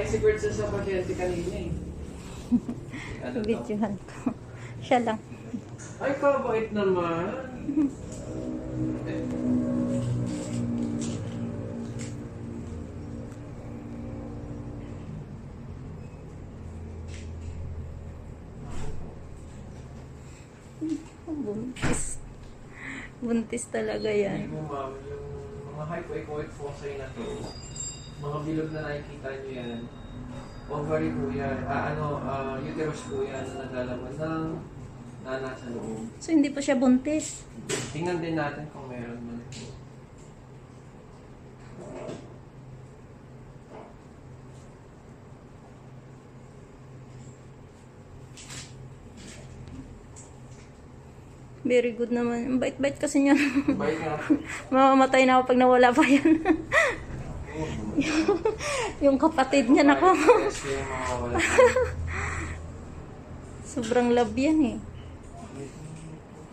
si Princess sa pasyente kanina eh. Ano to? Videohan ko. Siya lang. Ay, kabait naman. Buntis. Buntis talaga yan. Hindi mo ma'am, yung mga hypoechoic foci na to, mga bilog na nakikita nyo yan, ovary po yan, uterus po yan na naglalaman ng nana sa loob. So, hindi pa siya buntis. Tingnan din natin kung meron man po. Very good naman. Ang bait-bait kasi niya. Bait nga po. Mamamatay na ako pag nawala pa yan. Yung kapatid niya, nako. Yes, yung mga wala. Sobrang love yan eh.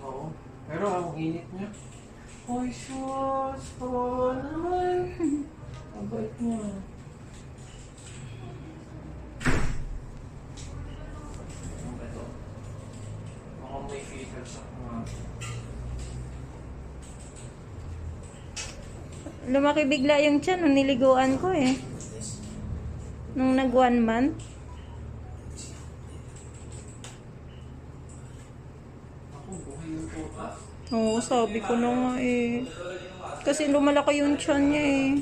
Oo. Pero ang init niya. Ay, sus! Kawawa naman. Ang bait niya. Ano ba ito? Mukhang may features ako nga. Lumaki bigla yung tiyan nung niliguan ko eh. Nung nag 1 month. Ako, buhay yung puta. Oo, sabi ko na nga eh. Kasi lumalaki yung tiyan niya eh.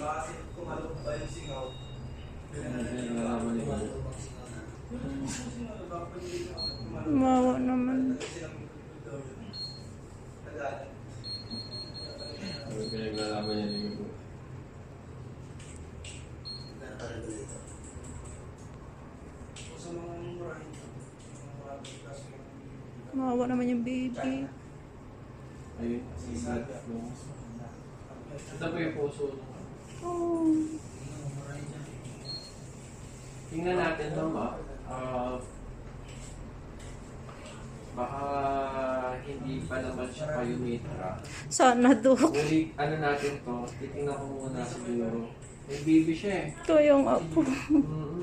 Mawa naman. Pinaglalaban niya ni Gugu. Mawa naman yung baby. Ayun, si blood flow. Ito po yung puso. Oh. Tingnan natin no, baka hindi pa naman siya payumitra. Sana duk. Uli, ano natin to, titingnan ko muna siguro. May baby siya eh. Ito yung apo.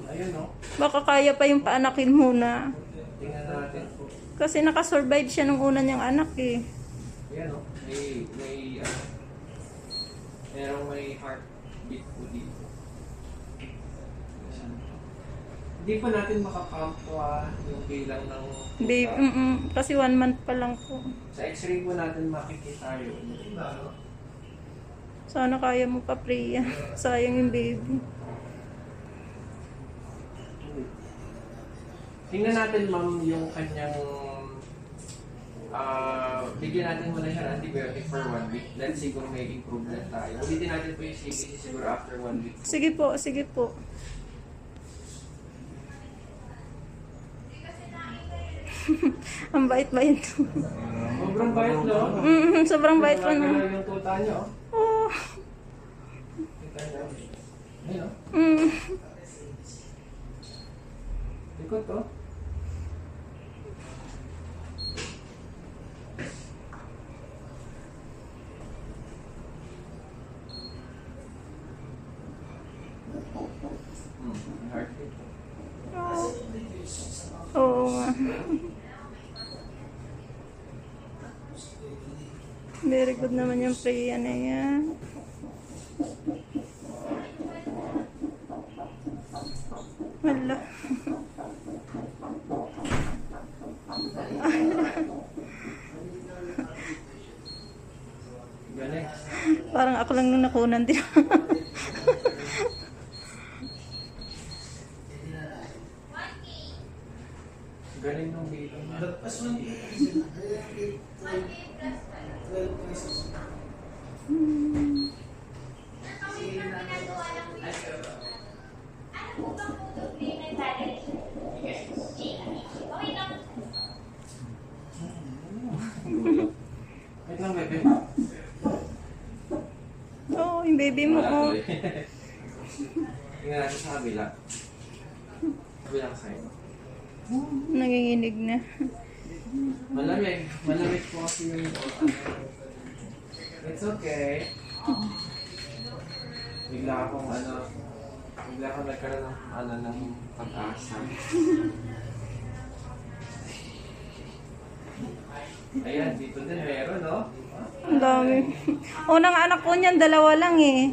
Ayun no. Baka kaya pa yung paanakin muna. Tingnan natin po. Kasi nakasurvive siya nung una niyang anak eh. Ayan no. Merong may heartbeat po dito. Hindi pa natin makapampuha yung bilang ng Babe, kasi 1 month pa lang po. Sa x-ray po natin makikita yun. Sana kaya mo pa, Priya. Sayang yung baby. Tingnan natin ma'am yung kanyang bigyan natin muna siya ng antibiotic for 1 week. Let's see kung may improvement tayo. Ulitin natin po yung CBC siguro after 1 week. Sige po, sige po. Ang bait-bait. Sobrang bait no? Sobrang bait pa no. Gagalaw yung tuta niyo. Oh. Kita niyo. Ayun no? Likot to. Heartbeat. Oo nga. Very good naman yung Priya na yan. Wala. Galing. Parang ako lang nung nakunan din. Galing nung dito. Wait lang, bebe. Oo, yung baby mo. Oh. Tingnan natin sa kabila. Kabilang side. Nanginginig na. Malamig. Malamig po kasi yung It's okay. Bigla akong bigla ka nagkaroon ng, ng pag-asa. Ayan, dito din meron, no? Ang dami. Unang anak ko niyan, dalawa lang eh.